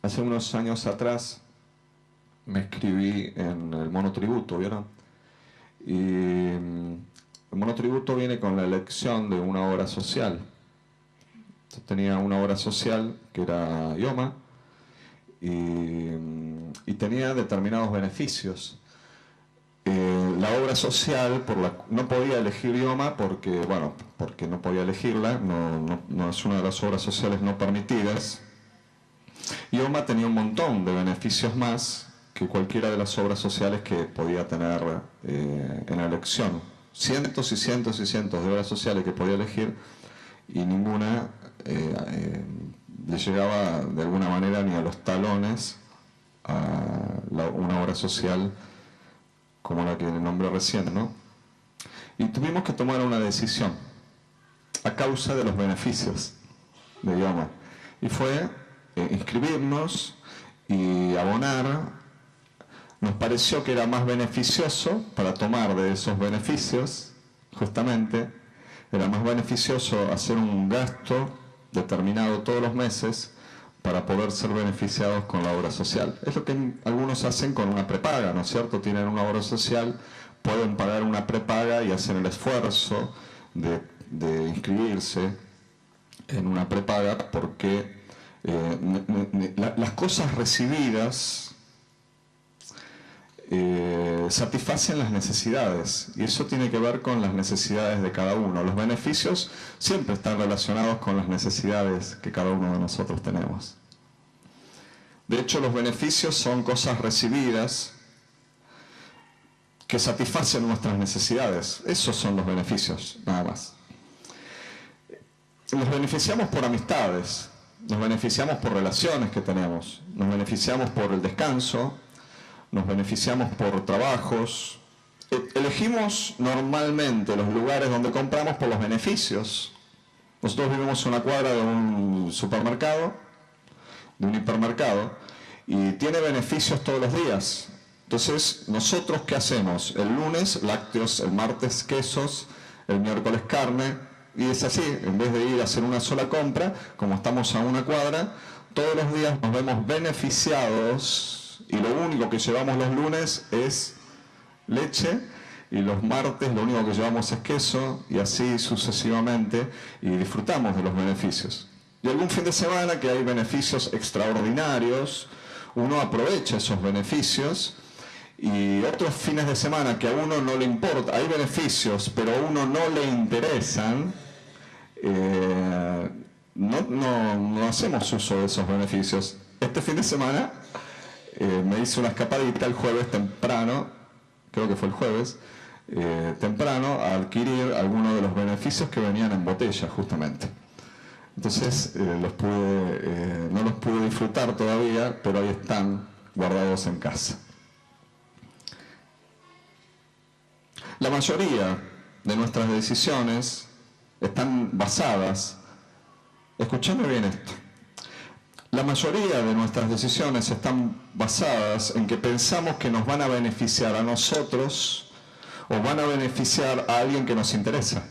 Hace unos años atrás me inscribí en el monotributo, ¿vieron? Y el monotributo viene con la elección de una obra social. Yo tenía una obra social que era IOMA y tenía determinados beneficios. La obra social no podía elegir IOMA porque no podía elegirla, no es una de las obras sociales no permitidas. IOMA tenía un montón de beneficios más que cualquiera de las obras sociales que podía tener en la elección. Cientos y cientos y cientos de obras sociales que podía elegir y ninguna le llegaba de alguna manera ni a los talones a una obra social como la que nombré recién, ¿no? Y tuvimos que tomar una decisión a causa de los beneficios de IOMA. Y fue inscribirnos y abonar. Nos pareció que era más beneficioso para tomar de esos beneficios, justamente, era más beneficioso hacer un gasto determinado todos los meses para poder ser beneficiados con la obra social. Es lo que algunos hacen con una prepaga, ¿no es cierto? Tienen una obra social, pueden pagar una prepaga y hacen el esfuerzo de inscribirse en una prepaga porque las cosas recibidas satisfacen las necesidades, y eso tiene que ver con las necesidades de cada uno. Los beneficios siempre están relacionados con las necesidades que cada uno de nosotros tenemos. De hecho, los beneficios son cosas recibidas que satisfacen nuestras necesidades. Esos son los beneficios, nada más. Nos beneficiamos por amistades, nos beneficiamos por relaciones que tenemos, nos beneficiamos por el descanso, nos beneficiamos por trabajos. Elegimos normalmente los lugares donde compramos por los beneficios. Nosotros vivimos en una cuadra de un supermercado, de un hipermercado, y tiene beneficios todos los días. Entonces, ¿nosotros qué hacemos? El lunes, lácteos; el martes, quesos; el miércoles, carne, y es así. En vez de ir a hacer una sola compra, como estamos a una cuadra, todos los días nos vemos beneficiados. Y lo único que llevamos los lunes es leche, y los martes lo único que llevamos es queso, y así sucesivamente, y disfrutamos de los beneficios. Y algún fin de semana que hay beneficios extraordinarios, uno aprovecha esos beneficios, y otros fines de semana que a uno no le importa, hay beneficios, pero a uno no le interesan, no hacemos uso de esos beneficios. Este fin de semana me hice una escapadita el jueves temprano, creo que fue el jueves, temprano, a adquirir algunos de los beneficios que venían en botella, justamente. Entonces no los pude disfrutar todavía, pero ahí están guardados en casa. La mayoría de nuestras decisiones están basadas, escuchadme bien esto, la mayoría de nuestras decisiones están basadas en que pensamos que nos van a beneficiar a nosotros o van a beneficiar a alguien que nos interesa.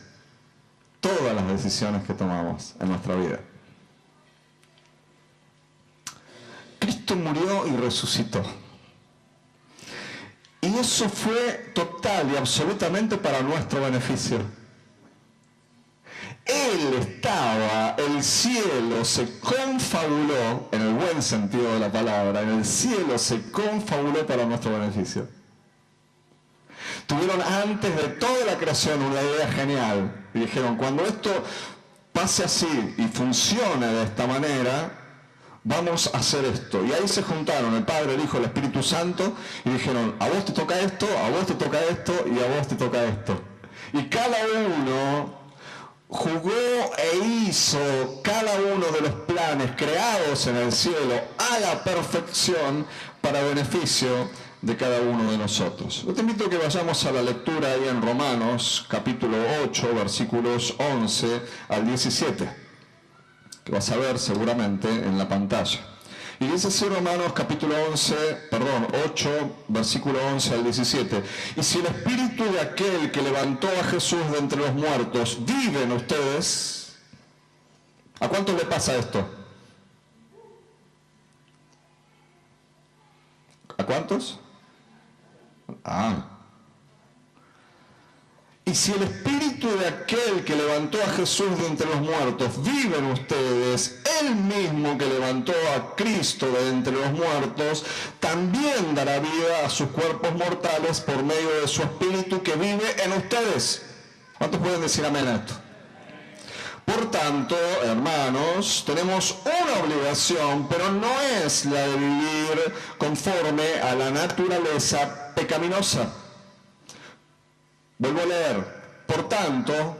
Todas las decisiones que tomamos en nuestra vida. Cristo murió y resucitó. Y eso fue total y absolutamente para nuestro beneficio. Él estaba, el cielo se confabuló, en el buen sentido de la palabra, en el cielo se confabuló para nuestro beneficio. Tuvieron antes de toda la creación una idea genial, y dijeron: cuando esto pase así y funcione de esta manera, vamos a hacer esto. Y ahí se juntaron el Padre, el Hijo, el Espíritu Santo, y dijeron: a vos te toca esto, a vos te toca esto, y a vos te toca esto. Y cada uno jugó e hizo cada uno de los planes creados en el cielo a la perfección para beneficio de cada uno de nosotros. Yo te invito a que vayamos a la lectura ahí en Romanos, capítulo 8, versículos 11 al 17, que vas a ver seguramente en la pantalla. Y dice así Romanos capítulo 8, versículo 11 al 17. Y si el espíritu de aquel que levantó a Jesús de entre los muertos vive en ustedes, ¿a cuántos le pasa esto? ¿A cuántos? Ah. Y si el espíritu de aquel que levantó a Jesús de entre los muertos vive en ustedes, el mismo que levantó a Cristo de entre los muertos, también dará vida a sus cuerpos mortales por medio de su espíritu que vive en ustedes. ¿Cuántos pueden decir amén a esto? Por tanto, hermanos, tenemos una obligación, pero no es la de vivir conforme a la naturaleza pecaminosa. Vuelvo a leer. Por tanto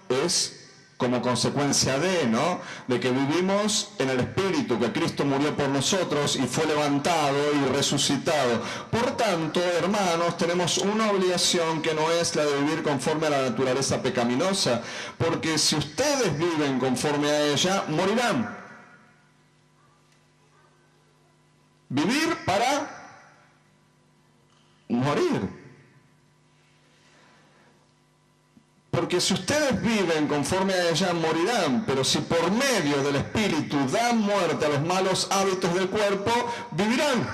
es como consecuencia de, ¿no? De que vivimos en el Espíritu, que Cristo murió por nosotros y fue levantado y resucitado. Por tanto, hermanos, tenemos una obligación que no es la de vivir conforme a la naturaleza pecaminosa, porque si ustedes viven conforme a ella, morirán. Vivir para morir. Porque si ustedes viven conforme a ella, morirán, pero si por medio del Espíritu dan muerte a los malos hábitos del cuerpo, vivirán.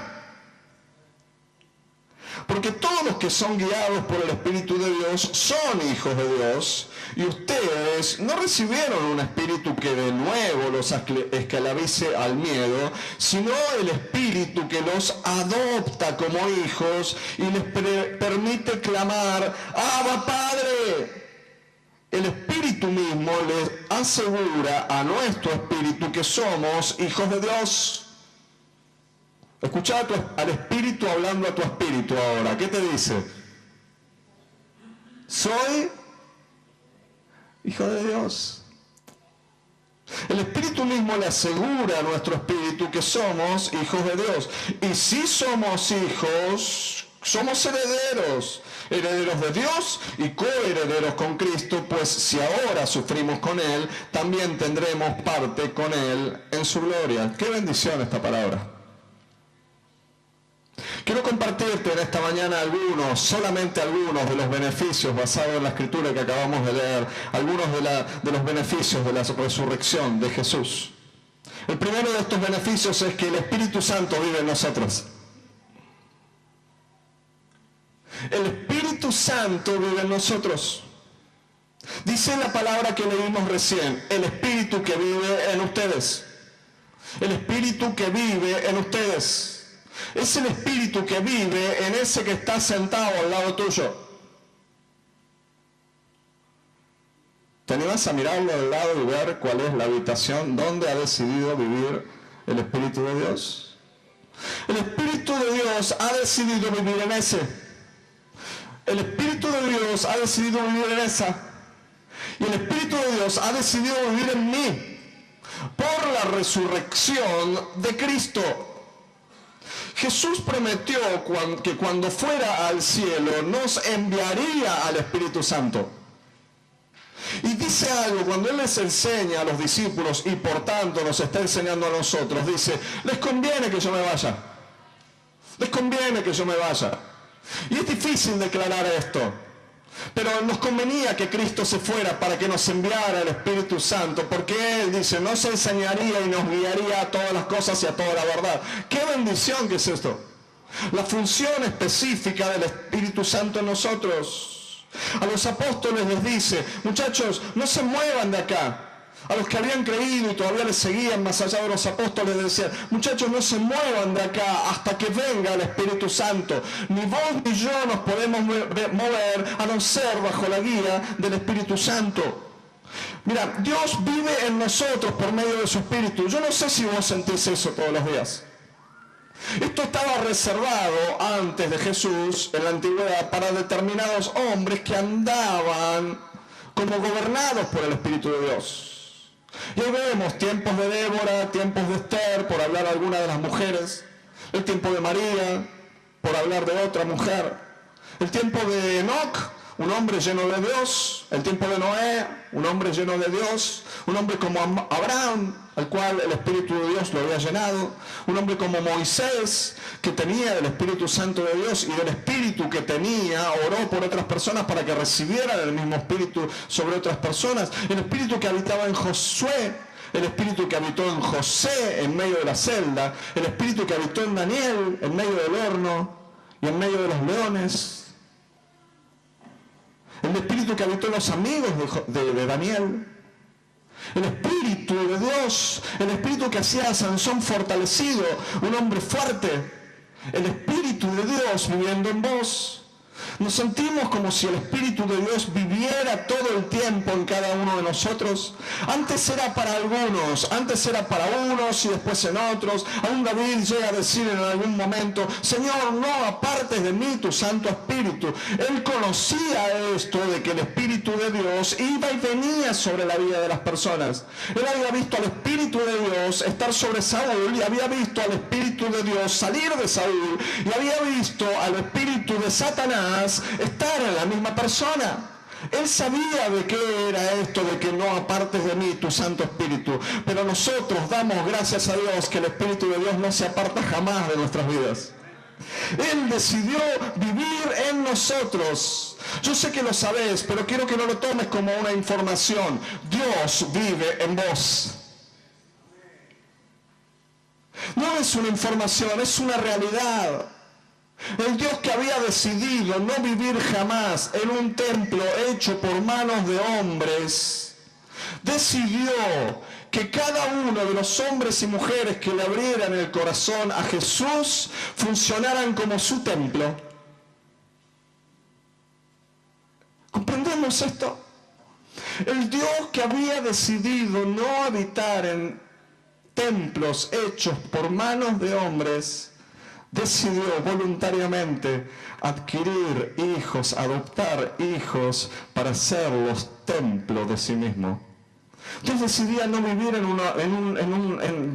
Porque todos los que son guiados por el Espíritu de Dios son hijos de Dios, y ustedes no recibieron un espíritu que de nuevo los esclavice al miedo, sino el Espíritu que los adopta como hijos y les permite clamar, ¡Abba, Padre! El Espíritu mismo les asegura a nuestro espíritu que somos hijos de Dios. Escucha al Espíritu hablando a tu espíritu ahora. ¿Qué te dice? Soy hijo de Dios. El Espíritu mismo le asegura a nuestro espíritu que somos hijos de Dios. Y si somos hijos, somos herederos. Herederos de Dios y coherederos con Cristo, pues si ahora sufrimos con Él, también tendremos parte con Él en su gloria. ¡Qué bendición esta palabra! Quiero compartirte en esta mañana solamente algunos de los beneficios basados en la escritura que acabamos de leer, algunos de los beneficios de la resurrección de Jesús. El primero de estos beneficios es que el Espíritu Santo vive en nosotros. El Espíritu Santo vive en nosotros. Dice la palabra que leímos recién, el Espíritu que vive en ustedes. El Espíritu que vive en ustedes. Es el Espíritu que vive en ese que está sentado al lado tuyo. ¿Te animas a mirarlo al lado y ver cuál es la habitación donde ha decidido vivir el Espíritu de Dios? El Espíritu de Dios ha decidido vivir en ese. El Espíritu de Dios ha decidido vivir en esa. Y el Espíritu de Dios ha decidido vivir en mí por la resurrección de Cristo. Jesús prometió que cuando fuera al cielo nos enviaría al Espíritu Santo. Y dice algo, cuando Él les enseña a los discípulos y por tanto nos está enseñando a nosotros, dice, les conviene que yo me vaya. Les conviene que yo me vaya. Y es difícil declarar esto, pero nos convenía que Cristo se fuera para que nos enviara el Espíritu Santo, porque Él dice, nos enseñaría y nos guiaría a todas las cosas y a toda la verdad. ¡Qué bendición que es esto! La función específica del Espíritu Santo en nosotros. A los apóstoles les dice, muchachos, no se muevan de acá. A los que habían creído y todavía les seguían más allá de los apóstoles decían, muchachos, no se muevan de acá hasta que venga el Espíritu Santo. Ni vos ni yo nos podemos mover a no ser bajo la guía del Espíritu Santo. Mira, Dios vive en nosotros por medio de su Espíritu. Yo no sé si vos sentís eso todos los días. Esto estaba reservado antes de Jesús en la antigüedad para determinados hombres que andaban como gobernados por el Espíritu de Dios. Y hoy vemos tiempos de Débora, tiempos de Esther, por hablar de alguna de las mujeres, el tiempo de María, por hablar de otra mujer, el tiempo de Enoc, un hombre lleno de Dios, el tiempo de Noé, un hombre lleno de Dios, un hombre como Abraham, al cual el Espíritu de Dios lo había llenado, un hombre como Moisés, que tenía el Espíritu Santo de Dios y del Espíritu que tenía, oró por otras personas para que recibieran el mismo Espíritu sobre otras personas, el Espíritu que habitaba en Josué, el espíritu que habitó en José en medio de la celda, el espíritu que habitó en Daniel en medio del horno y en medio de los leones, el espíritu que habitó en los amigos de Daniel, el espíritu de Dios, el espíritu que hacía a Sansón fortalecido, un hombre fuerte, el espíritu de Dios viviendo en vos. Nos sentimos como si el Espíritu de Dios viviera todo el tiempo en cada uno de nosotros. Antes era para algunos, antes era para unos y después en otros. Aún David llega a decir en algún momento, Señor, no apartes de mí tu Santo Espíritu. Él conocía esto de que el Espíritu de Dios iba y venía sobre la vida de las personas. Él había visto al Espíritu de Dios estar sobre Saúl y había visto al Espíritu de Dios salir de Saúl y había visto al Espíritu de Satanás estar en la misma persona. Él sabía de qué era esto de que no apartes de mí tu Santo Espíritu, pero nosotros damos gracias a Dios que el Espíritu de Dios no se aparta jamás de nuestras vidas. Él decidió vivir en nosotros. Yo sé que lo sabés, pero quiero que no lo tomes como una información. Dios vive en vos. No es una información, es una realidad. El Dios que había decidido no vivir jamás en un templo hecho por manos de hombres, decidió que cada uno de los hombres y mujeres que le abrieran el corazón a Jesús funcionaran como su templo. ¿Comprendemos esto? El Dios que había decidido no habitar en templos hechos por manos de hombres, decidió voluntariamente adquirir hijos, adoptar hijos para ser los templos de sí mismo. Dios decidía no vivir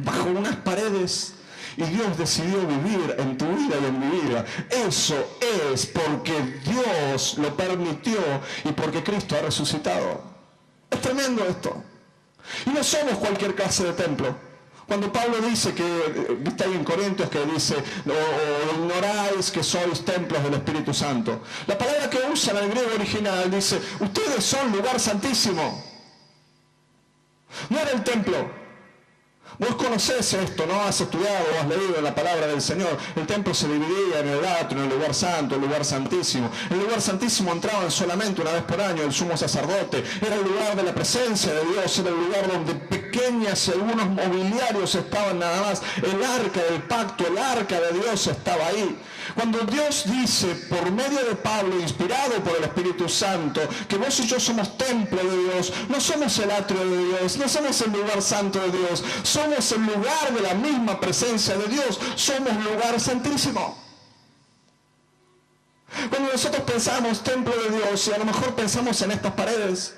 bajo unas paredes y Dios decidió vivir en tu vida y en mi vida. Eso es porque Dios lo permitió y porque Cristo ha resucitado. Es tremendo esto. Y no somos cualquier clase de templo. Cuando Pablo dice que, viste ahí en Corintios que dice, o ignoráis que sois templos del Espíritu Santo. La palabra que usa en el griego original dice, ustedes son lugar santísimo. No era el templo. Vos conocés esto, ¿no? Has estudiado, has leído la palabra del Señor. El templo se dividía en el atrio, en el lugar santo, el lugar santísimo. El lugar santísimo entraban solamente una vez por año el sumo sacerdote. Era el lugar de la presencia de Dios, era el lugar donde pequeñas y algunos mobiliarios estaban nada más. El arca del pacto, el arca de Dios estaba ahí. Cuando Dios dice, por medio de Pablo, inspirado por el Espíritu Santo, que vos y yo somos templo de Dios, no somos el atrio de Dios, no somos el lugar santo de Dios, somos el lugar de la misma presencia de Dios, somos lugar santísimo. Cuando nosotros pensamos templo de Dios, y a lo mejor pensamos en estas paredes,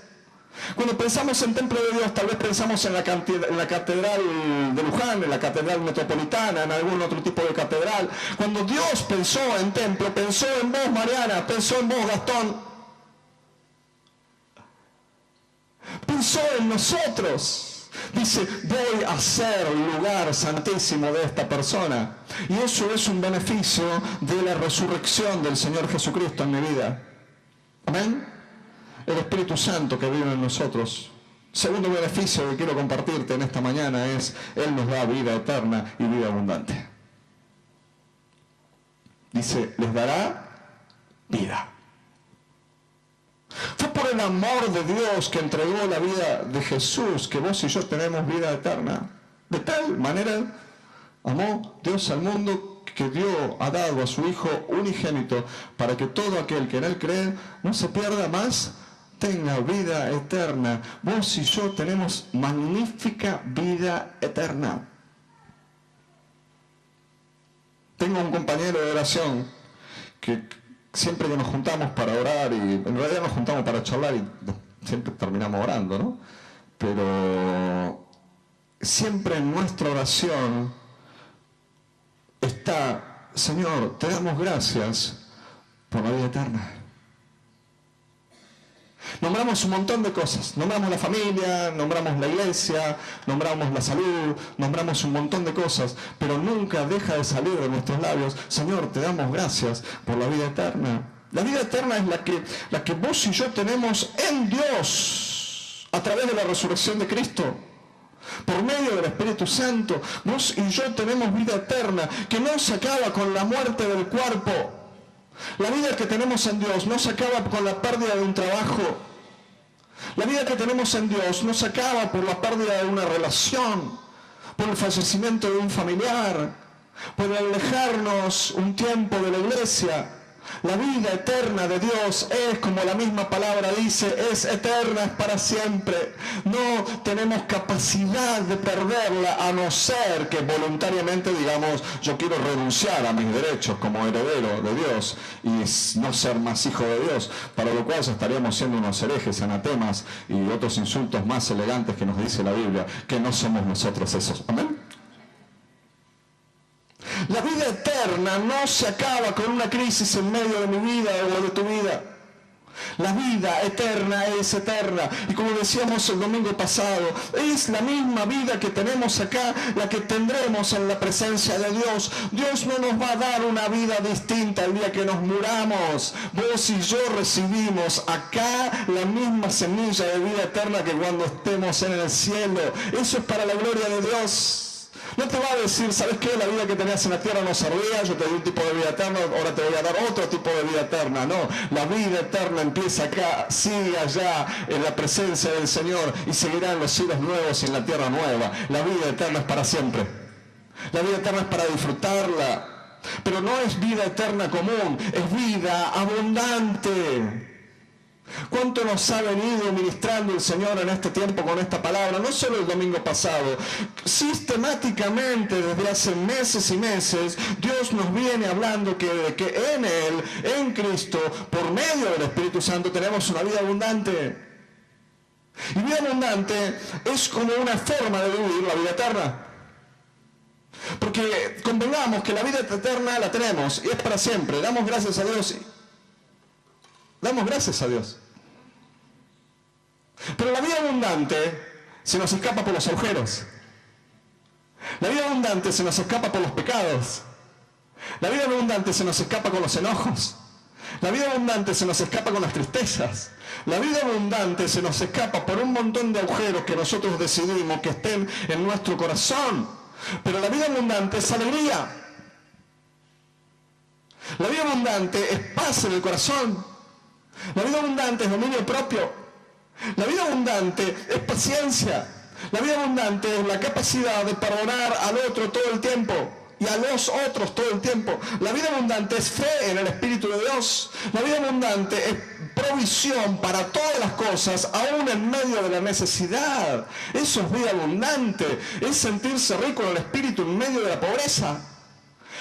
cuando pensamos en templo de Dios, tal vez pensamos en la catedral de Luján, en la catedral metropolitana, en algún otro tipo de catedral. Cuando Dios pensó en templo, pensó en vos, Mariana, pensó en vos, Gastón. Pensó en nosotros. Dice, voy a ser lugar santísimo de esta persona. Y eso es un beneficio de la resurrección del Señor Jesucristo en mi vida. Amén. El Espíritu Santo que vive en nosotros. Segundo beneficio que quiero compartirte en esta mañana es, Él nos da vida eterna y vida abundante. Dice, les dará vida. Fue por el amor de Dios que entregó la vida de Jesús que vos y yo tenemos vida eterna. De tal manera amó Dios al mundo que ha dado a su Hijo unigénito para que todo aquel que en Él cree no se pierda más, tenga vida eterna. Vos y yo tenemos magnífica vida eterna. Tengo un compañero de oración que siempre que nos juntamos para orar, y en realidad nos juntamos para charlar y siempre terminamos orando, ¿no? Pero siempre en nuestra oración está, Señor, te damos gracias por la vida eterna. Nombramos un montón de cosas, nombramos la familia, nombramos la iglesia, nombramos la salud, nombramos un montón de cosas, pero nunca deja de salir de nuestros labios, Señor, te damos gracias por la vida eterna. La vida eterna es la que vos y yo tenemos en Dios, a través de la resurrección de Cristo. Por medio del Espíritu Santo, vos y yo tenemos vida eterna que no se acaba con la muerte del cuerpo. La vida que tenemos en Dios no se acaba con la pérdida de un trabajo. La vida que tenemos en Dios no se acaba por la pérdida de una relación, por el fallecimiento de un familiar, por alejarnos un tiempo de la iglesia. La vida eterna de Dios es, como la misma palabra dice, es eterna, es para siempre. No tenemos capacidad de perderla, a no ser que voluntariamente digamos, yo quiero renunciar a mis derechos como heredero de Dios y no ser más hijo de Dios, para lo cual estaríamos siendo unos herejes, anatemas y otros insultos más elegantes que nos dice la Biblia, que no somos nosotros esos. Amén. La vida eterna no se acaba con una crisis en medio de mi vida o de tu vida. La vida eterna es eterna. Y como decíamos el domingo pasado, es la misma vida que tenemos acá, la que tendremos en la presencia de Dios. Dios no nos va a dar una vida distinta el día que nos muramos. Vos y yo recibimos acá la misma semilla de vida eterna que cuando estemos en el cielo. Eso es para la gloria de Dios. No te va a decir, ¿sabes qué? La vida que tenías en la tierra no servía, yo te di un tipo de vida eterna, ahora te voy a dar otro tipo de vida eterna. No, la vida eterna empieza acá, sigue allá, en la presencia del Señor, y seguirá en los cielos nuevos y en la tierra nueva. La vida eterna es para siempre. La vida eterna es para disfrutarla. Pero no es vida eterna común, es vida abundante. ¿Cuánto nos ha venido ministrando el Señor en este tiempo con esta palabra? No solo el domingo pasado, sistemáticamente desde hace meses y meses, Dios nos viene hablando que en Él, en Cristo, por medio del Espíritu Santo, tenemos una vida abundante. Y vida abundante es como una forma de vivir la vida eterna. Porque convengamos que la vida eterna la tenemos y es para siempre. Damos gracias a Dios. Damos gracias a Dios. Pero la vida abundante se nos escapa por los agujeros. La vida abundante se nos escapa por los pecados. La vida abundante se nos escapa con los enojos. La vida abundante se nos escapa con las tristezas. La vida abundante se nos escapa por un montón de agujeros que nosotros decidimos que estén en nuestro corazón. Pero la vida abundante es alegría. La vida abundante es paz en el corazón. La vida abundante es dominio propio. La vida abundante es paciencia. La vida abundante es la capacidad de perdonar al otro todo el tiempo y a los otros todo el tiempo. La vida abundante es fe en el Espíritu de Dios. La vida abundante es provisión para todas las cosas, aún en medio de la necesidad. Eso es vida abundante. Es sentirse rico en el Espíritu en medio de la pobreza.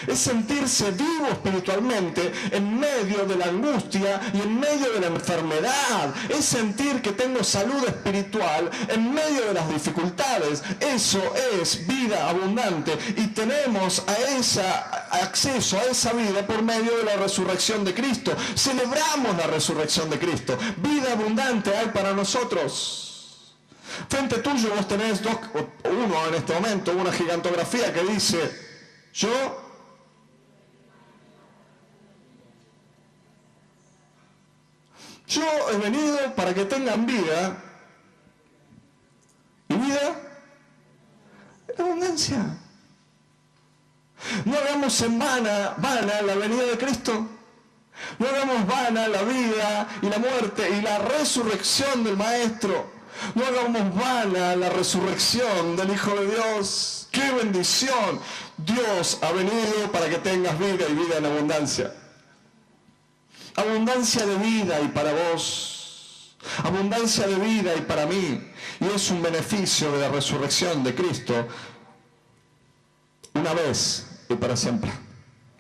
Es sentirse vivo espiritualmente en medio de la angustia y en medio de la enfermedad. Es sentir que tengo salud espiritual en medio de las dificultades. Eso es vida abundante y tenemos acceso a esa vida por medio de la resurrección de Cristo. Celebramos la resurrección de Cristo. Vida abundante hay para nosotros. Frente tuyo vos tenés uno en este momento, una gigantografía que dice: yo he venido para que tengan vida, y vida en abundancia. No hagamos en vana la venida de Cristo. No hagamos vana la vida y la muerte y la resurrección del Maestro. No hagamos vana la resurrección del Hijo de Dios. ¡Qué bendición! Dios ha venido para que tengas vida y vida en abundancia. Abundancia de vida y para vos. Abundancia de vida y para mí. Y es un beneficio de la resurrección de Cristo una vez y para siempre.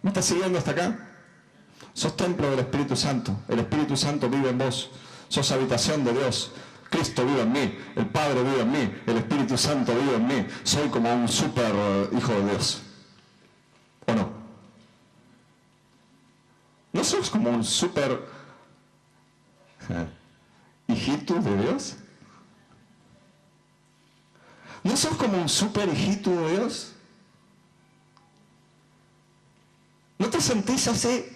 ¿Me estás siguiendo hasta acá? Sos templo del Espíritu Santo. El Espíritu Santo vive en vos. Sos habitación de Dios. Cristo vive en mí. El Padre vive en mí. El Espíritu Santo vive en mí. Soy como un super hijo de Dios. ¿O no? ¿No sos como un súper hijito de Dios? ¿No sos como un súper hijito de Dios? ¿No te sentís así?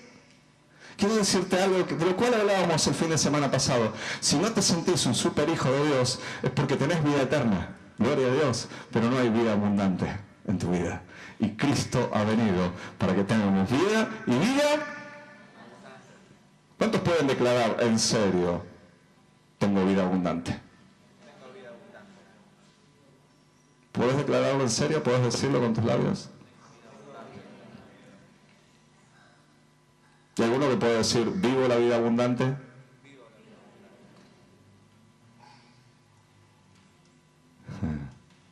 Quiero decirte algo de lo cual hablábamos el fin de semana pasado. Si no te sentís un súper hijo de Dios, es porque tenés vida eterna. Gloria a Dios, pero no hay vida abundante en tu vida. Y Cristo ha venido para que tengamos vida y vida. ¿Cuántos pueden declarar en serio, tengo vida abundante? ¿Puedes declararlo en serio? ¿Puedes decirlo con tus labios? ¿Y alguno que puede decir, vivo la vida abundante?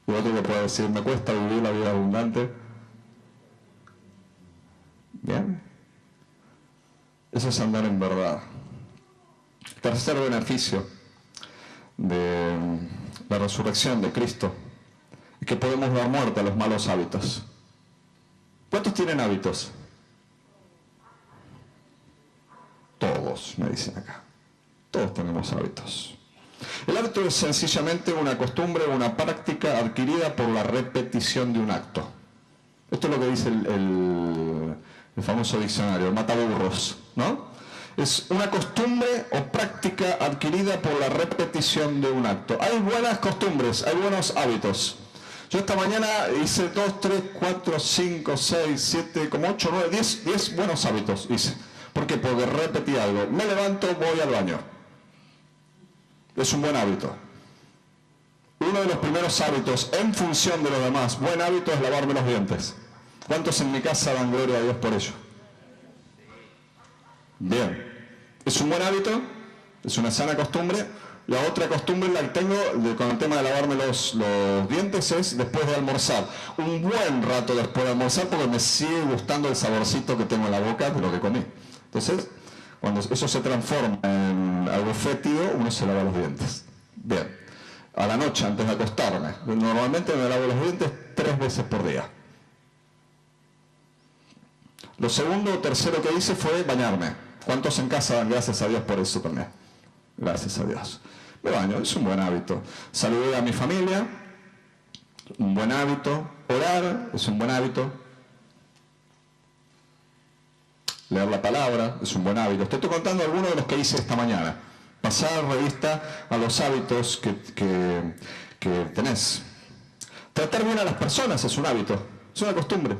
¿Y otro que puede decir, me cuesta vivir la vida abundante? Bien. Eso es andar en verdad. Tercer beneficio de la resurrección de Cristo es que podemos dar muerte a los malos hábitos. ¿Cuántos tienen hábitos? Todos, me dicen acá. Todos tenemos hábitos. El hábito es sencillamente una costumbre, una práctica adquirida por la repetición de un acto. Esto es lo que dice el famoso diccionario, el mataburros, ¿no? Es una costumbre o práctica adquirida por la repetición de un acto. Hay buenas costumbres, hay buenos hábitos. Yo esta mañana hice 2, 3, 4, 5, 6, 7, como 8, 9, 10 buenos hábitos hice. ¿Por qué? Porque repetí algo. Me levanto, voy al baño. Es un buen hábito. Uno de los primeros hábitos en función de los demás, buen hábito, es lavarme los dientes. ¿Cuántos en mi casa dan gloria a Dios por ello? Bien. ¿Es un buen hábito? ¿Es una sana costumbre? La otra costumbre la que tengo con el tema de lavarme los dientes es después de almorzar. Un buen rato después de almorzar porque me sigue gustando el saborcito que tengo en la boca de lo que comí. Entonces, cuando eso se transforma en algo fétido, uno se lava los dientes. Bien. A la noche, antes de acostarme. Normalmente me lavo los dientes 3 veces por día. Lo segundo o tercero que hice fue bañarme. ¿Cuántos en casa dan gracias a Dios por eso también? Gracias a Dios. Me baño, es un buen hábito. Saludé a mi familia, un buen hábito. Orar es un buen hábito. Leer la palabra es un buen hábito. Te estoy contando algunos de los que hice esta mañana. Pasar revista a los hábitos que tenés. Tratar bien a las personas es un hábito, es una costumbre.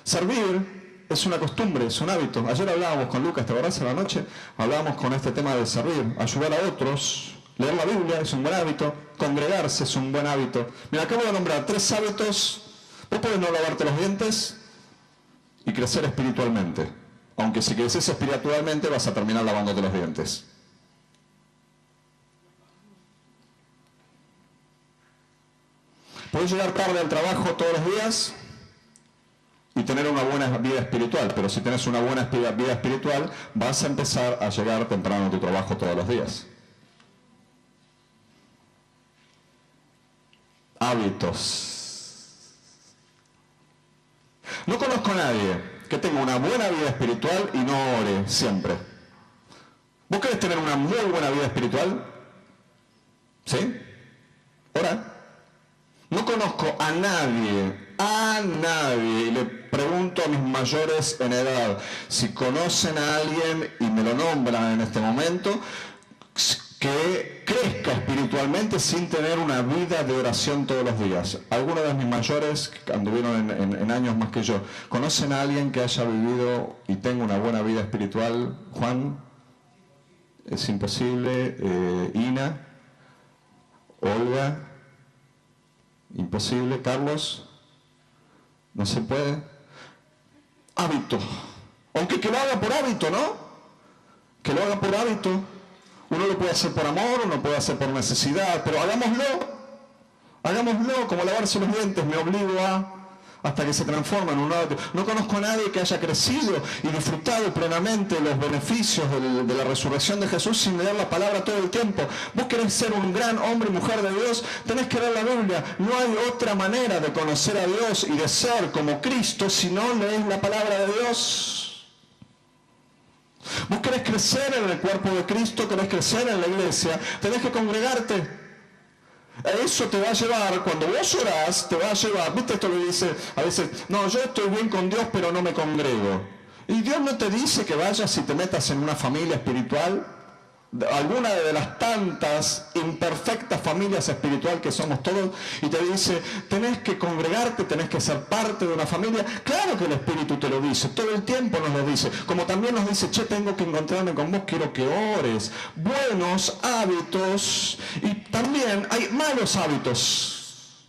Servir es una costumbre, es un hábito. Ayer hablábamos con Lucas, ¿te acordás? A la noche hablábamos con este tema de servir, ayudar a otros. Leer la Biblia es un buen hábito. Congregarse es un buen hábito. Mira, acabo de nombrar 3 hábitos. Vos podés no lavarte los dientes y crecer espiritualmente. Aunque si creces espiritualmente vas a terminar lavándote los dientes. Podés llegar tarde al trabajo todos los días y tener una buena vida espiritual, pero si tenés una buena vida espiritual, vas a empezar a llegar temprano a tu trabajo todos los días. Hábitos. No conozco a nadie que tenga una buena vida espiritual y no ore siempre. ¿Vos querés tener una muy buena vida espiritual? ¿Sí? Ora. No conozco a nadie, y le pregunto a mis mayores en edad, si conocen a alguien y me lo nombran en este momento, que crezca espiritualmente sin tener una vida de oración todos los días. Algunos de mis mayores, que anduvieron en años más que yo, ¿conocen a alguien que haya vivido y tenga una buena vida espiritual? Juan, es imposible. Ina, Olga, imposible. Carlos, no se puede. Hábito. Aunque que lo haga por hábito, ¿no? Que lo haga por hábito. Uno lo puede hacer por amor, uno puede hacer por necesidad, pero hagámoslo, como lavarse los dientes, me obligo hasta que se transforma en un hábito. No conozco a nadie que haya crecido y disfrutado plenamente los beneficios de la resurrección de Jesús sin leer la palabra todo el tiempo. Vos querés ser un gran hombre y mujer de Dios, tenés que leer la Biblia. No hay otra manera de conocer a Dios y de ser como Cristo si no lees la palabra de Dios. Vos querés crecer en el cuerpo de Cristo, querés crecer en la iglesia, tenés que congregarte. Eso te va a llevar, cuando vos orás, te va a llevar, ¿viste esto que dice a veces? No, yo estoy bien con Dios, pero no me congrego. Y Dios no te dice que vayas y te metas en una familia espiritual. alguna de las tantas imperfectas familias espiritual que somos todos, y te dice, tenés que congregarte, tenés que ser parte de una familia. Claro que el Espíritu te lo dice, todo el tiempo nos lo dice, como también nos dice, che, tengo que encontrarme con vos, quiero que ores. Buenos hábitos, y también hay malos hábitos.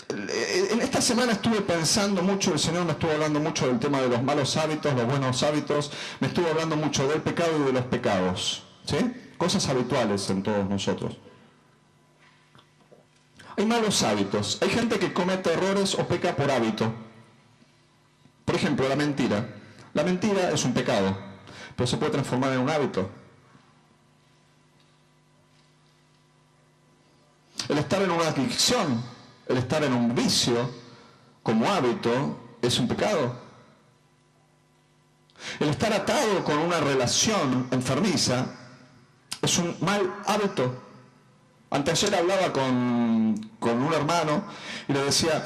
En esta semana estuve pensando mucho, el Señor me estuvo hablando mucho del tema de los malos hábitos, los buenos hábitos, me estuvo hablando mucho del pecado y de los pecados. ¿Sí? Cosas habituales en todos nosotros. Hay malos hábitos. Hay gente que comete errores o peca por hábito. Por ejemplo, la mentira. La mentira es un pecado, pero se puede transformar en un hábito. El estar en una adicción, el estar en un vicio como hábito es un pecado. El estar atado con una relación enfermiza es un mal hábito. Anteayer hablaba con un hermano y le decía,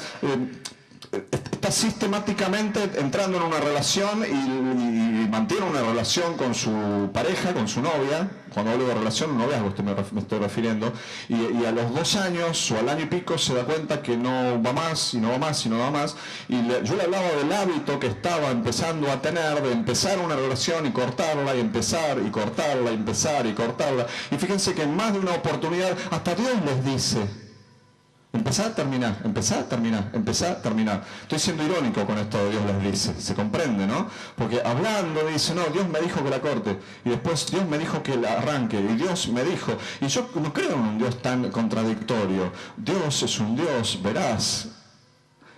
está sistemáticamente entrando en una relación y mantiene una relación con su pareja, con su novia. Cuando hablo de relación, noviazgo me estoy refiriendo. Y a los 2 años o al año y pico se da cuenta que no va más y no va más y no va más. Y yo le hablaba del hábito que estaba empezando a tener de empezar una relación y cortarla y empezar y cortarla y empezar y cortarla. Y fíjense que en más de una oportunidad hasta Dios les dice, empezar a terminar, empezar a terminar, empezar a terminar. Estoy siendo irónico con esto de Dios les dice, se comprende, ¿no? Porque hablando dice, no, Dios me dijo que la corte, y después Dios me dijo que la arranque, y Dios me dijo, y yo no creo en un Dios tan contradictorio. Dios es un Dios veraz.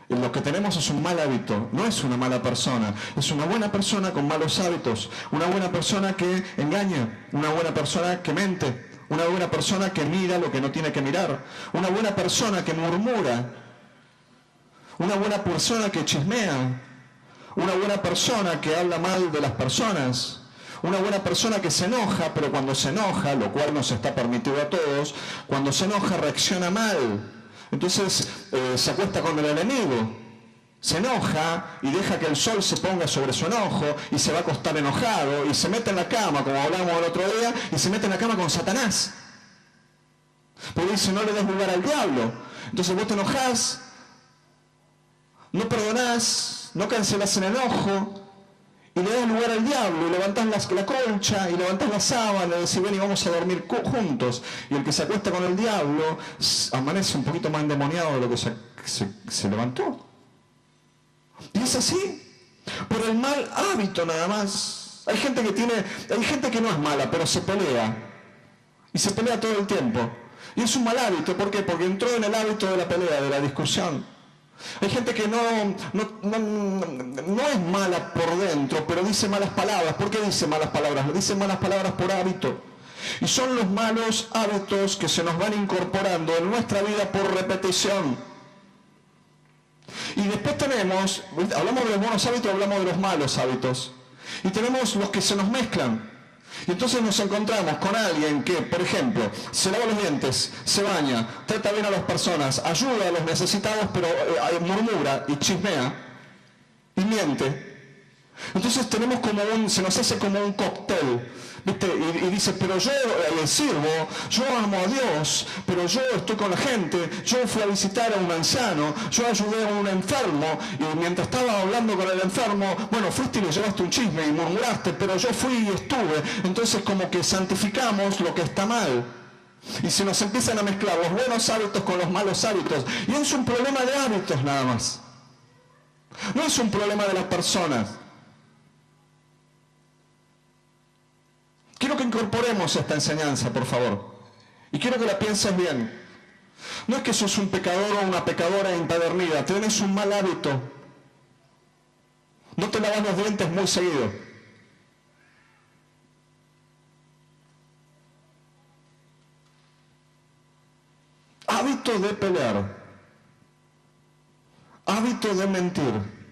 Lo que tenemos es un mal hábito, no es una mala persona, es una buena persona con malos hábitos, una buena persona que engaña, una buena persona que mente, una buena persona que mira lo que no tiene que mirar, una buena persona que murmura, una buena persona que chismea, una buena persona que habla mal de las personas, una buena persona que se enoja, pero cuando se enoja, lo cual nos está permitido a todos, cuando se enoja reacciona mal. Entonces se acuesta con el enemigo, se enoja y deja que el sol se ponga sobre su enojo y se va a acostar enojado y se mete en la cama, como hablamos el otro día, y se mete en la cama con Satanás. Pero dice, no le des lugar al diablo. Entonces vos te enojás, no perdonás, no cancelás el enojo y le das lugar al diablo y levantás la colcha y levantás la sábana y decís, ven y vamos a dormir juntos. Y el que se acuesta con el diablo amanece un poquito más endemoniado de lo que se levantó. Y es así, por el mal hábito nada más. Hay gente que no es mala, pero se pelea. Y se pelea todo el tiempo. Y es un mal hábito, ¿por qué? Porque entró en el hábito de la pelea, de la discusión. Hay gente que no es mala por dentro, pero dice malas palabras. ¿Por qué dice malas palabras? Dice malas palabras por hábito. Y son los malos hábitos que se nos van incorporando en nuestra vida por repetición. Y después tenemos, hablamos de los buenos hábitos, hablamos de los malos hábitos. Y tenemos los que se nos mezclan. Y entonces nos encontramos con alguien que, por ejemplo, se lava los dientes, se baña, trata bien a las personas, ayuda a los necesitados, pero murmura y chismea y miente. Entonces tenemos se nos hace como un cóctel, ¿viste? Y dice, pero yo le sirvo, yo amo a Dios, pero yo estoy con la gente, yo fui a visitar a un anciano, yo ayudé a un enfermo, y mientras estaba hablando con el enfermo, bueno, fuiste y le llevaste un chisme y murmuraste, pero yo fui y estuve. Entonces como que santificamos lo que está mal. Y se nos empiezan a mezclar los buenos hábitos con los malos hábitos. Y es un problema de hábitos nada más. No es un problema de las personas. Quiero que incorporemos esta enseñanza, por favor. Y quiero que la pienses bien. No es que sos un pecador o una pecadora empedernida. Tienes un mal hábito. No te lavas los dientes muy seguido. Hábito de pelear. Hábito de mentir.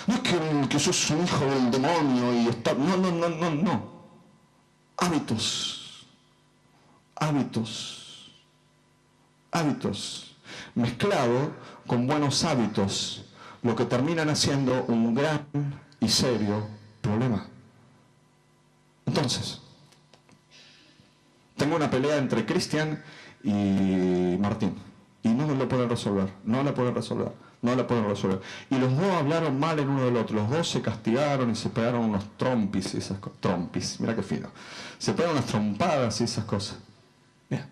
No es que sos un hijo del demonio y está... No. Hábitos. Mezclado con buenos hábitos, lo que terminan haciendo un gran y serio problema. Entonces, Tengo una pelea entre Cristian y Martín. Y no lo pueden resolver, no la pueden resolver, no la pueden resolver. Y los dos hablaron mal el uno del otro, los dos se castigaron y se pegaron unos trompis y esas cosas. Trompis, mira qué fino. Se pegaron unas trompadas y esas cosas. Bien.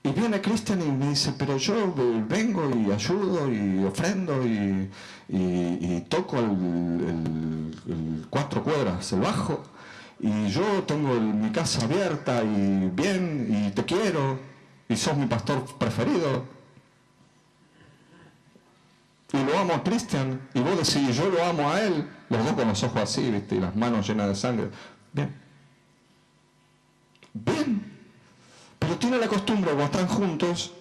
Y viene Cristian y me dice, pero yo vengo y ayudo y ofrendo y toco el 4 cuadras, el bajo, y yo tengo mi casa abierta y bien, y te quiero, y sos mi pastor preferido. Y lo amo a Cristian, y vos decís, yo lo amo a él, los dos con los ojos así, ¿viste? Y las manos llenas de sangre. Bien. Bien. Pero tiene la costumbre, cuando están juntos,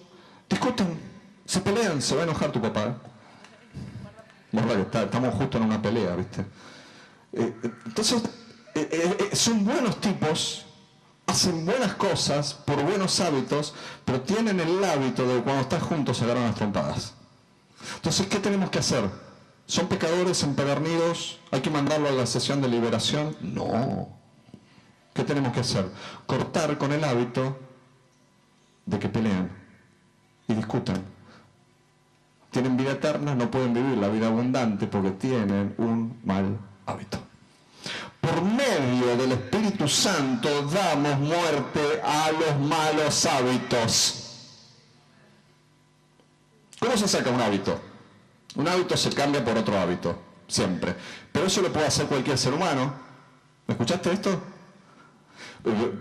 discuten, se pelean, se va a enojar tu papá. Estamos justo en una pelea, ¿viste? Entonces, son buenos tipos, hacen buenas cosas por buenos hábitos, pero tienen el hábito de cuando están juntos se agarran las trompadas. Entonces, ¿qué tenemos que hacer? ¿Son pecadores empedernidos? ¿Hay que mandarlo a la sesión de liberación? No. ¿Qué tenemos que hacer? Cortar con el hábito de que pelean y discutan. Tienen vida eterna, no pueden vivir la vida abundante porque tienen un mal hábito. Por medio del Espíritu Santo damos muerte a los malos hábitos. ¿Cómo se saca un hábito? Un hábito se cambia por otro hábito, siempre. Pero eso lo puede hacer cualquier ser humano. ¿Me escuchaste esto?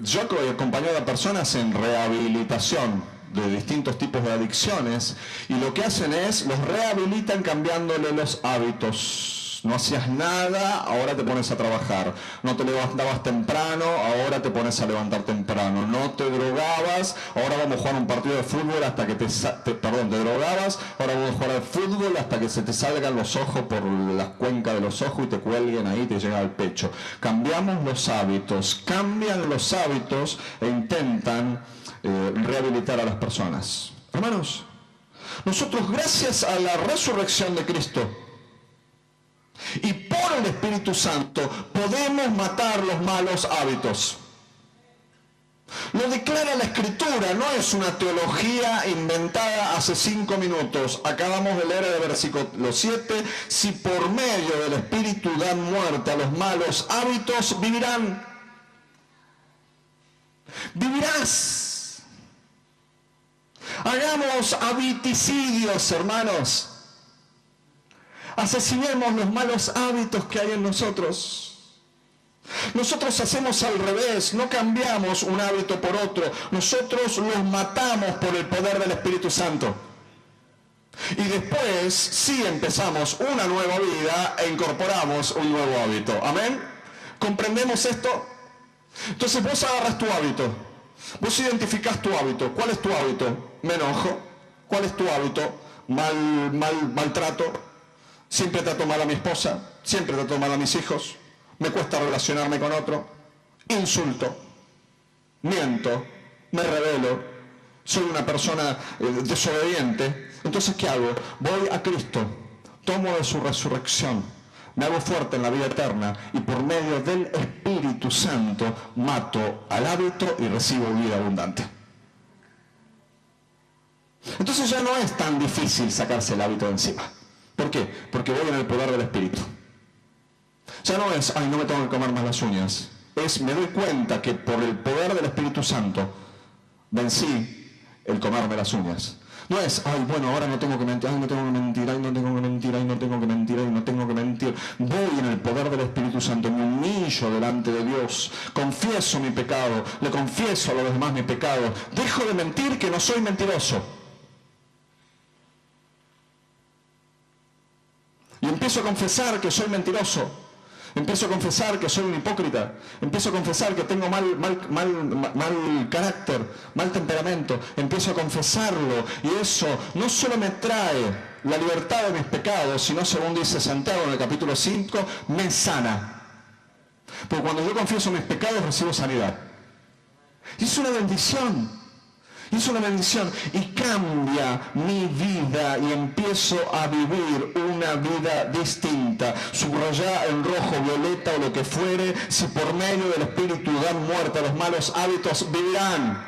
Yo he acompañado a personas en rehabilitación de distintos tipos de adicciones y lo que hacen es, los rehabilitan cambiándole los hábitos. No hacías nada, ahora te pones a trabajar. No te levantabas temprano, ahora te pones a levantar temprano. No te drogabas, ahora vamos a jugar un partido de fútbol hasta que te drogabas, ahora vamos a jugar al fútbol hasta que se te salgan los ojos por las cuencas de los ojos y te cuelguen ahí y te llega al pecho. Cambiamos los hábitos, cambian los hábitos e intentan rehabilitar a las personas. Hermanos, nosotros gracias a la resurrección de Cristo y por el Espíritu Santo podemos matar los malos hábitos. Lo declara la Escritura, no es una teología inventada hace 5 minutos. Acabamos de leer el versículo 7. Si por medio del Espíritu dan muerte a los malos hábitos, vivirán. Vivirás. Hagamos habiticidios, hermanos. Asesinemos los malos hábitos que hay en nosotros. Nosotros hacemos al revés, no cambiamos un hábito por otro. Nosotros los matamos por el poder del Espíritu Santo. Y después sí empezamos una nueva vida e incorporamos un nuevo hábito. ¿Amén? ¿Comprendemos esto? Entonces vos agarras tu hábito. Vos identificás tu hábito. ¿Cuál es tu hábito? Me enojo. ¿Cuál es tu hábito? Maltrato. Siempre trato mal a mi esposa, siempre trato mal a mis hijos, me cuesta relacionarme con otro, insulto, miento, me rebelo, soy una persona desobediente. Entonces, ¿qué hago? Voy a Cristo, tomo de su resurrección, me hago fuerte en la vida eterna y por medio del Espíritu Santo mato al hábito y recibo vida abundante. Entonces ya no es tan difícil sacarse el hábito de encima. ¿Por qué? Porque voy en el poder del Espíritu. Ya no es, ay, no me tengo que comer más las uñas. Es, me doy cuenta que por el poder del Espíritu Santo vencí el comerme las uñas. No es, ay, bueno, ahora no tengo que mentir, ay, no tengo que mentir, ay, no tengo que mentir, ay, no tengo que mentir, ay, no tengo que mentir. Voy en el poder del Espíritu Santo, me humillo delante de Dios, confieso mi pecado, le confieso a los demás mi pecado, dejo de mentir que no soy mentiroso. Y empiezo a confesar que soy mentiroso. Empiezo a confesar que soy un hipócrita. Empiezo a confesar que tengo mal carácter, mal temperamento. Empiezo a confesarlo. Y eso no solo me trae la libertad de mis pecados, sino, según dice Santiago en el capítulo 5, me sana. Porque cuando yo confieso mis pecados, recibo sanidad. Y es una bendición. Y es una bendición y cambia mi vida y empiezo a vivir un una vida distinta. Subrayá en rojo, violeta o lo que fuere, si por medio del Espíritu dan muerte a los malos hábitos, vivirán.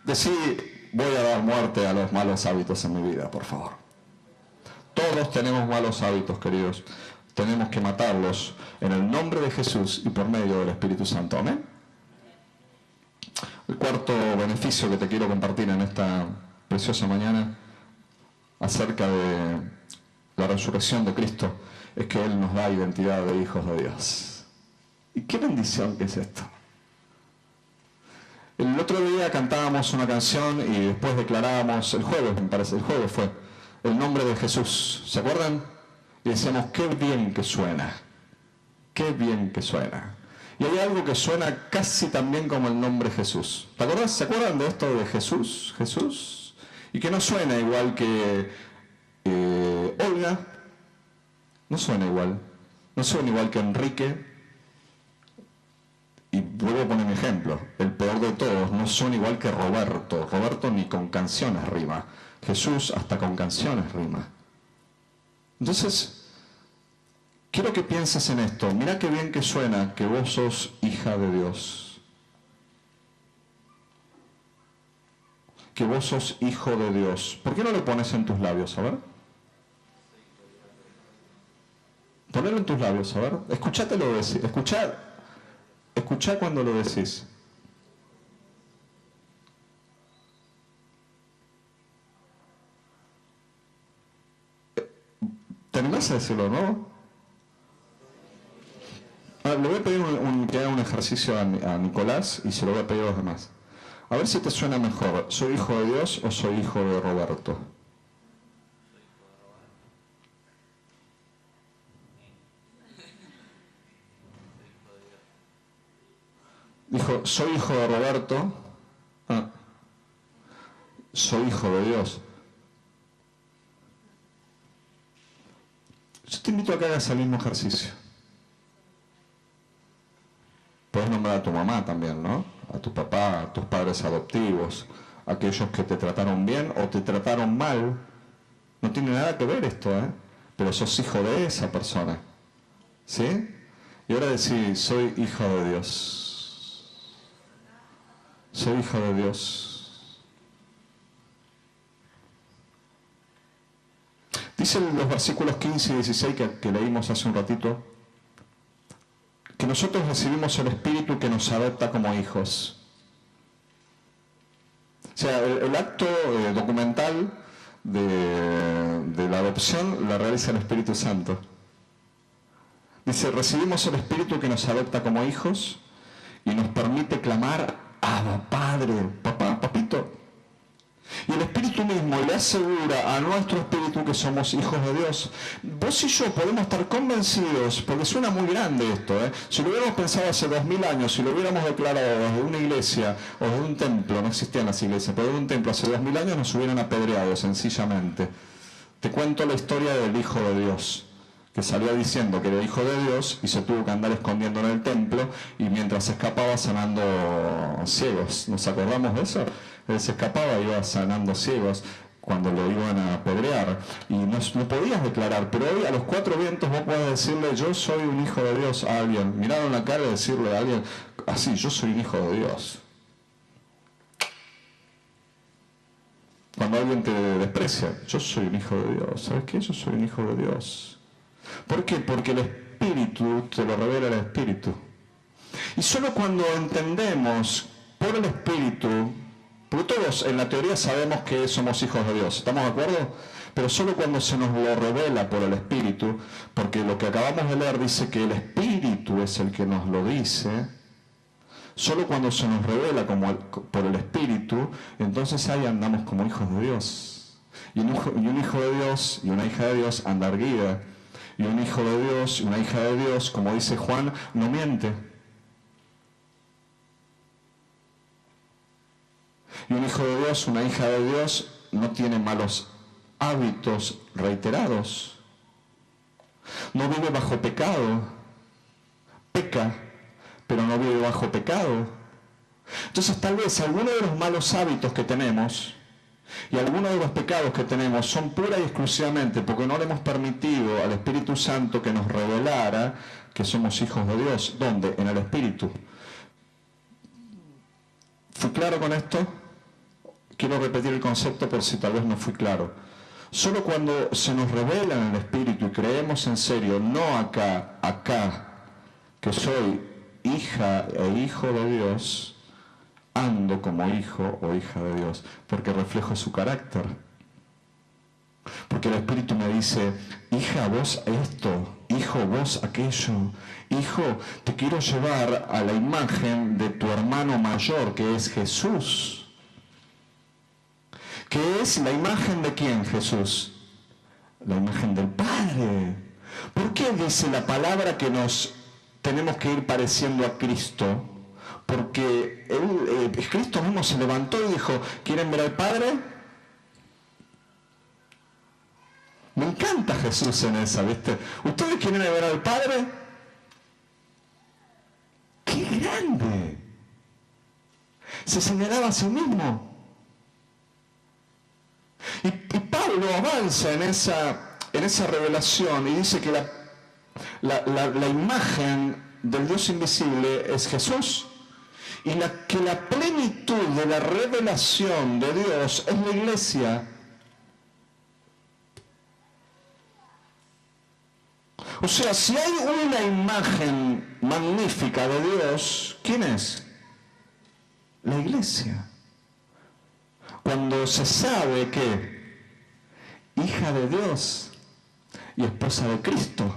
Decir, voy a dar muerte a los malos hábitos en mi vida, por favor. Todos tenemos malos hábitos, queridos. Tenemos que matarlos en el nombre de Jesús y por medio del Espíritu Santo. Amén. El cuarto beneficio que te quiero compartir en esta preciosa mañana acerca de la resurrección de Cristo es que Él nos da identidad de hijos de Dios. ¿Y qué bendición que es esto? El otro día cantábamos una canción y después declarábamos, el jueves me parece, el jueves fue, el nombre de Jesús. ¿Se acuerdan? Y decíamos, qué bien que suena. Qué bien que suena. Y hay algo que suena casi tan bien como el nombre Jesús. ¿Te acuerdas? ¿Se acuerdan de esto de Jesús? Jesús. Y que no suena igual que Olga. No suena igual. No suena igual que Enrique. Y vuelvo a poner un ejemplo. El peor de todos no suena igual que Roberto. Roberto ni con canciones rima. Jesús hasta con canciones rima. Entonces, quiero que pienses en esto. Mira qué bien que suena que vos sos hija de Dios. Que vos sos hijo de Dios. ¿Por qué no lo pones en tus labios? A ver. Ponelo en tus labios, a ver. Escuchátelo decir. Escuchá cuando lo decís. ¿Te animás a decirlo, no? Le voy a pedir que haga un ejercicio a Nicolás y se lo voy a pedir a los demás. A ver si te suena mejor. ¿Soy hijo de Dios o soy hijo de Roberto? Dijo, soy hijo de Roberto. Soy hijo de Dios. Yo te invito a que hagas el mismo ejercicio. Puedes nombrar a tu mamá también, ¿no? A tu papá, a tus padres adoptivos, a aquellos que te trataron bien o te trataron mal. No tiene nada que ver esto, ¿eh? Pero sos hijo de esa persona. ¿Sí? Y ahora decís, soy hijo de Dios. Soy hijo de Dios. Dicen los versículos 15 y 16 que leímos hace un ratito, que nosotros recibimos el Espíritu que nos adopta como hijos. O sea, el acto documental de la adopción la realiza el Espíritu Santo. Dice, recibimos el Espíritu que nos adopta como hijos y nos permite clamar, Abba, Padre, papá, papito. Y el Espíritu mismo le asegura a nuestro espíritu que somos hijos de Dios. Vos y yo podemos estar convencidos, porque suena muy grande esto, si lo hubiéramos pensado hace 2000 años, si lo hubiéramos declarado desde una iglesia o desde un templo, no existían las iglesias, pero desde un templo hace 2000 años nos hubieran apedreado sencillamente. Te cuento la historia del Hijo de Dios, que salió diciendo que era hijo de Dios y se tuvo que andar escondiendo en el templo y mientras escapaba sanando ciegos. ¿Nos acordamos de eso? Él se escapaba y iba sanando ciegos cuando lo iban a apedrear y no podías declarar, pero hoy a los cuatro vientos vos podés decirle yo soy un hijo de Dios a alguien, mirarlo en la cara y decirle a alguien así, yo soy un hijo de Dios. Cuando alguien te desprecia, yo soy un hijo de Dios, ¿sabes qué? Yo soy un hijo de Dios. ¿Por qué? Porque el Espíritu te lo revela el Espíritu. Y solo cuando entendemos por el Espíritu, porque todos en la teoría sabemos que somos hijos de Dios, ¿estamos de acuerdo? Pero solo cuando se nos lo revela por el Espíritu, porque lo que acabamos de leer dice que el Espíritu es el que nos lo dice, solo cuando se nos revela por el Espíritu, entonces ahí andamos como hijos de Dios. Y un hijo de Dios y una hija de Dios anda erguida. Y un hijo de Dios y una hija de Dios, como dice Juan, no miente. Y un hijo de Dios, una hija de Dios, no tiene malos hábitos reiterados. No vive bajo pecado. Peca, pero no vive bajo pecado. Entonces tal vez alguno de los malos hábitos que tenemos Y algunos de los pecados que tenemos son pura y exclusivamente porque no le hemos permitido al Espíritu Santo que nos revelara que somos hijos de Dios. ¿Dónde? En el Espíritu. ¿Fui claro con esto? Quiero repetir el concepto por si tal vez no fui claro. Solo cuando se nos revela en el Espíritu y creemos en serio, no acá, que soy hija e hijo de Dios, ando como hijo o hija de Dios, porque reflejo su carácter. Porque el Espíritu me dice, hija, vos esto, hijo, vos aquello, hijo, te quiero llevar a la imagen de tu hermano mayor, que es Jesús. ¿Qué es la imagen de quién, Jesús? La imagen del Padre. ¿Por qué dice la palabra que nos tenemos que ir pareciendo a Cristo? Porque Cristo mismo se levantó y dijo, ¿quieren ver al Padre? Me encanta Jesús en esa, ¿viste? ¿Ustedes quieren ver al Padre? ¡Qué grande! Se señalaba a sí mismo. Y Pablo avanza en esa revelación y dice que la imagen del Dios invisible es Jesús. Y que la plenitud de la revelación de Dios es la iglesia. O sea, si hay una imagen magnífica de Dios, ¿quién es? La iglesia. Cuando se sabe que hija de Dios y esposa de Cristo,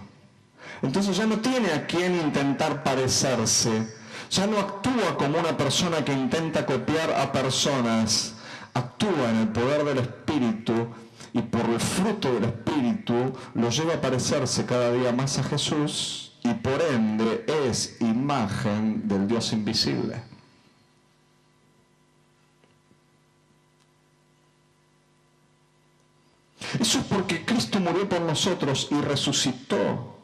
entonces ya no tiene a quién intentar parecerse, ya no actúa como una persona que intenta copiar a personas, actúa en el poder del Espíritu y por el fruto del Espíritu lo lleva a parecerse cada día más a Jesús y por ende es imagen del Dios invisible. Eso es porque Cristo murió por nosotros y resucitó.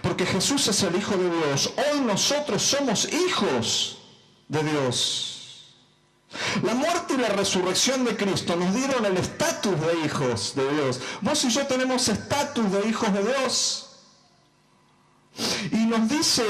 Porque Jesús es el Hijo de Dios. Hoy nosotros somos hijos de Dios. La muerte y la resurrección de Cristo nos dieron el estatus de hijos de Dios. Vos y yo tenemos estatus de hijos de Dios. Y nos dice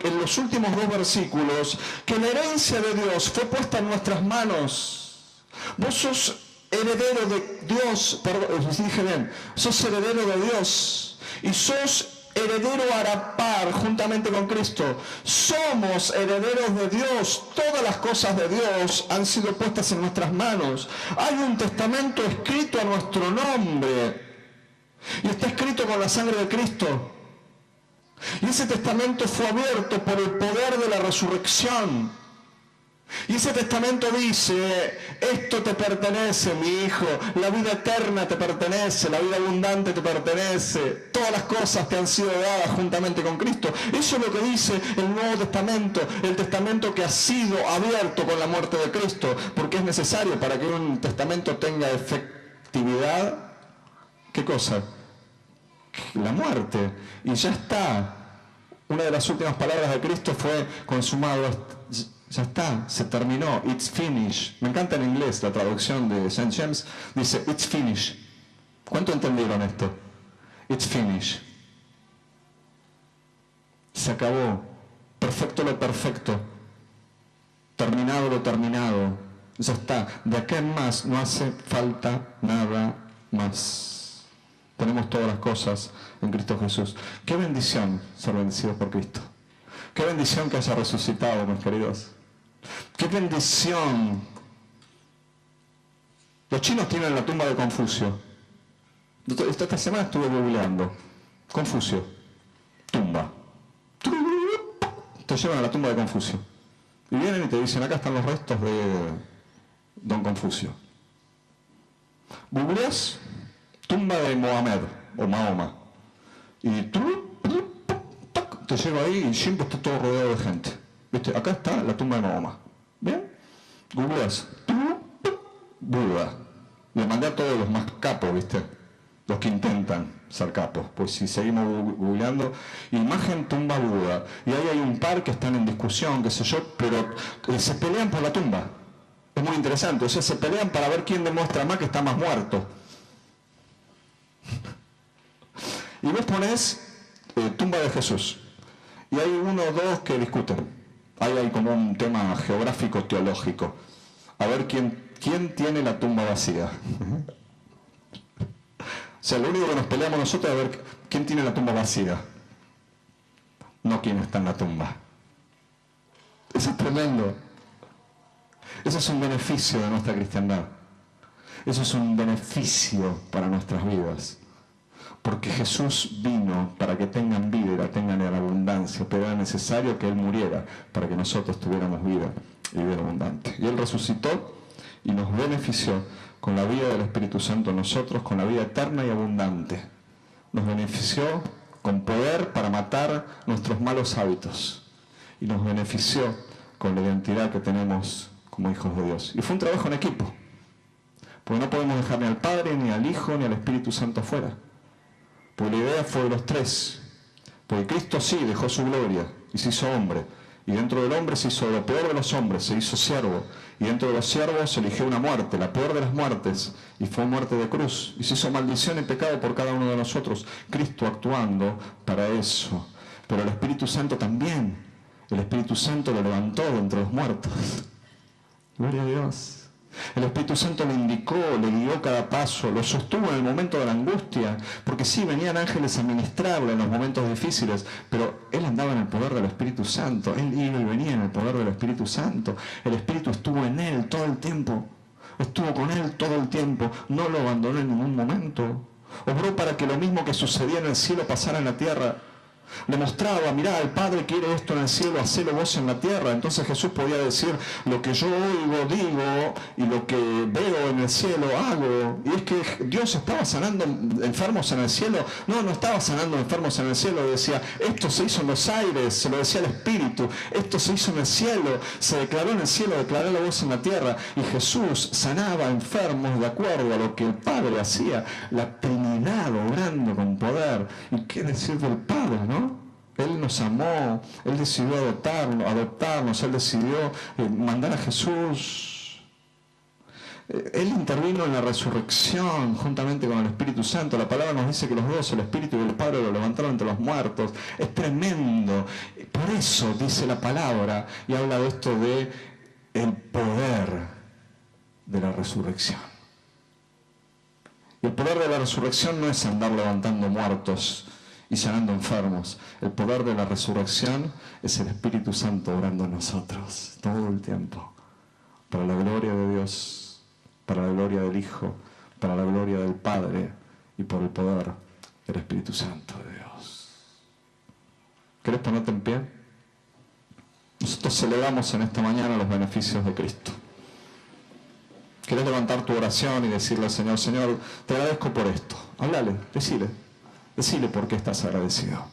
en los últimos 2 versículos que la herencia de Dios fue puesta en nuestras manos. Vos sos heredero de Dios, perdón, dije bien, sos heredero de Dios y sos heredero a la par juntamente con Cristo. Somos herederos de Dios. Todas las cosas de Dios han sido puestas en nuestras manos. Hay un testamento escrito a nuestro nombre y está escrito con la sangre de Cristo. Y ese testamento fue abierto por el poder de la resurrección. Y ese testamento dice, esto te pertenece, mi hijo, la vida eterna te pertenece, la vida abundante te pertenece, todas las cosas te han sido dadas juntamente con Cristo. Eso es lo que dice el Nuevo Testamento, el testamento que ha sido abierto con la muerte de Cristo, porque es necesario para que un testamento tenga efectividad. ¿Qué cosa? La muerte. Y ya está. Una de las últimas palabras de Cristo fue consumado. Ya está, se terminó, it's finished. Me encanta en inglés la traducción de St. James, dice it's finished. ¿Cuánto entendieron esto? It's finished. Se acabó. Perfecto lo perfecto. Terminado lo terminado. Ya está. De acá en más no hace falta nada más. Tenemos todas las cosas en Cristo Jesús. Qué bendición ser bendecidos por Cristo. Qué bendición que haya resucitado, mis queridos. Qué bendición. Los chinos tienen la tumba de Confucio. Esta semana estuve googleando. Confucio. Tumba. Te llevan a la tumba de Confucio. Y vienen y te dicen, acá están los restos de Don Confucio. Googleas tumba de Mohamed o Mahoma. Y te lleva ahí y siempre está todo rodeado de gente. ¿Viste? Acá está la tumba de Mahoma. ¿Bien? Googleas. Buda. Le mandé a todos los más capos, ¿viste? Los que intentan ser capos. Pues si seguimos googleando, imagen tumba Buda. Y ahí hay un par que están en discusión, qué sé yo, pero se pelean por la tumba. Es muy interesante. O sea, se pelean para ver quién demuestra más que está más muerto. Y vos ponés tumba de Jesús. Y hay uno o dos que discuten. Ahí hay como un tema geográfico teológico. A ver quién tiene la tumba vacía. O sea, lo único que nos peleamos nosotros es a ver quién tiene la tumba vacía. No quién está en la tumba. Eso es tremendo. Eso es un beneficio de nuestra cristiandad. Eso es un beneficio para nuestras vidas. Porque Jesús vino para que tengan vida y la tengan en abundancia, pero era necesario que Él muriera para que nosotros tuviéramos vida y vida abundante. Y Él resucitó y nos benefició con la vida del Espíritu Santo en nosotros, con la vida eterna y abundante. Nos benefició con poder para matar nuestros malos hábitos. Y nos benefició con la identidad que tenemos como hijos de Dios. Y fue un trabajo en equipo. Porque no podemos dejar ni al Padre, ni al Hijo, ni al Espíritu Santo fuera. Porque la idea fue de los tres. Porque Cristo sí dejó su gloria y se hizo hombre. Y dentro del hombre se hizo lo peor de los hombres, se hizo siervo. Y dentro de los siervos se eligió una muerte, la peor de las muertes, y fue muerte de cruz. Y se hizo maldición y pecado por cada uno de nosotros. Cristo actuando para eso. Pero el Espíritu Santo también. El Espíritu Santo lo levantó de entre los muertos. Gloria a Dios. El Espíritu Santo le indicó, le guió cada paso, lo sostuvo en el momento de la angustia, porque sí, venían ángeles a ministrarle en los momentos difíciles, pero él andaba en el poder del Espíritu Santo, él iba y venía en el poder del Espíritu Santo, el Espíritu estuvo en él todo el tiempo, estuvo con él todo el tiempo, no lo abandonó en ningún momento, obró para que lo mismo que sucedía en el cielo pasara en la tierra. Le mostraba, mirá, el Padre quiere esto en el cielo, hacelo vos en la tierra. Entonces Jesús podía decir, lo que yo oigo, digo, y lo que veo en el cielo, hago. Y es que Dios estaba sanando enfermos en el cielo. No estaba sanando enfermos en el cielo. Decía, esto se hizo en los aires, se lo decía el Espíritu. Esto se hizo en el cielo, se declaró en el cielo, declaró la voz en la tierra. Y Jesús sanaba enfermos de acuerdo a lo que el Padre hacía. La Trinidad obrando con poder. ¿Y qué decir del Padre, no? Él nos amó, Él decidió adoptarnos, Él decidió mandar a Jesús. Él intervino en la resurrección juntamente con el Espíritu Santo. La palabra nos dice que los dos, el Espíritu y el Padre, lo levantaron entre los muertos. Es tremendo. Por eso dice la palabra y habla de esto de el poder de la resurrección. Y el poder de la resurrección no es andar levantando muertos y sanando enfermos. El poder de la resurrección es el Espíritu Santo obrando en nosotros todo el tiempo, para la gloria de Dios, para la gloria del Hijo, para la gloria del Padre y por el poder del Espíritu Santo de Dios. ¿Querés ponerte en pie? Nosotros celebramos en esta mañana los beneficios de Cristo. ¿Querés levantar tu oración y decirle al Señor, Señor, te agradezco por esto? Háblale, decile por qué estás agradecido.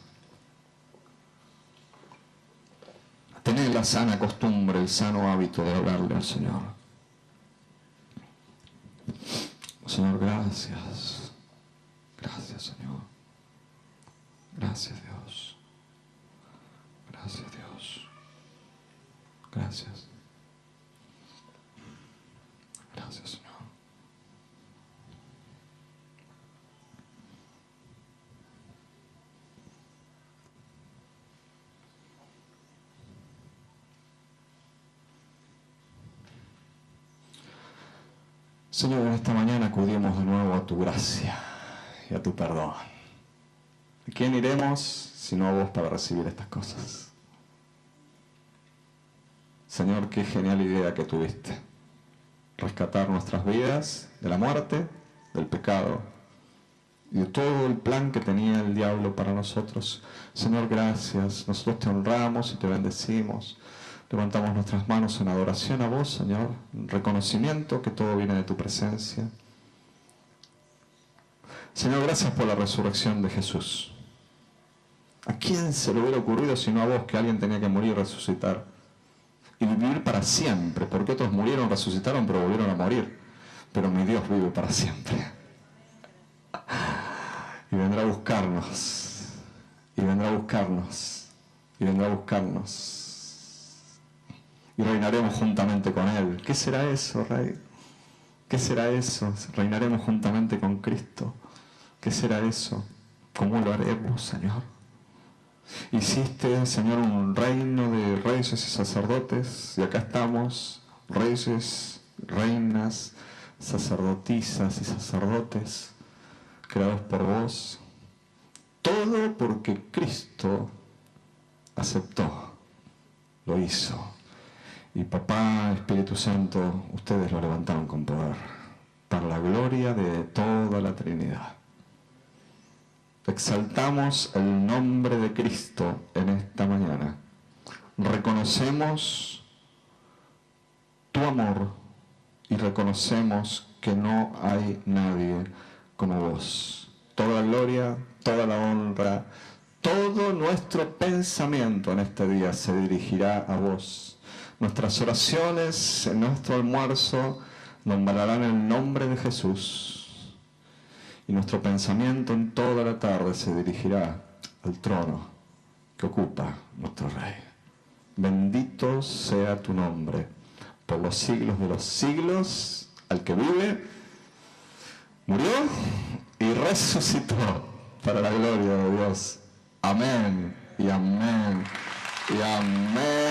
Tener la sana costumbre, el sano hábito de hablarle al Señor. Señor, gracias. Gracias, Señor. Gracias, Dios. Gracias, Dios. Gracias. Gracias, Señor. Señor, en esta mañana acudimos de nuevo a tu gracia y a tu perdón. ¿A quién iremos sino a vos para recibir estas cosas? Señor, qué genial idea que tuviste. Rescatar nuestras vidas de la muerte, del pecado y de todo el plan que tenía el diablo para nosotros. Señor, gracias. Nosotros te honramos y te bendecimos. Levantamos nuestras manos en adoración a vos, Señor, en reconocimiento que todo viene de tu presencia. Señor, gracias por la resurrección de Jesús. ¿A quién se le hubiera ocurrido sino a vos que alguien tenía que morir y resucitar? Y vivir para siempre, porque otros murieron, resucitaron, pero volvieron a morir. Pero mi Dios vive para siempre. Y vendrá a buscarnos. Y vendrá a buscarnos. Y vendrá a buscarnos. y reinaremos juntamente con Él. ¿Qué será eso, Rey? ¿Qué será eso? Reinaremos juntamente con Cristo. ¿Qué será eso? ¿Cómo lo haremos, Señor? Hiciste, Señor, un reino de reyes y sacerdotes, y acá estamos, reyes, reinas, sacerdotisas y sacerdotes, creados por vos. Todo porque Cristo aceptó, lo hizo. Y Papá, Espíritu Santo, ustedes lo levantaron con poder, para la gloria de toda la Trinidad. Exaltamos el nombre de Cristo en esta mañana. Reconocemos tu amor y reconocemos que no hay nadie como vos. Toda la gloria, toda la honra, todo nuestro pensamiento en este día se dirigirá a vos. Nuestras oraciones en nuestro almuerzo nombrarán el nombre de Jesús. Y nuestro pensamiento en toda la tarde se dirigirá al trono que ocupa nuestro Rey. Bendito sea tu nombre por los siglos de los siglos, al que vive, murió y resucitó para la gloria de Dios. Amén y amén y amén.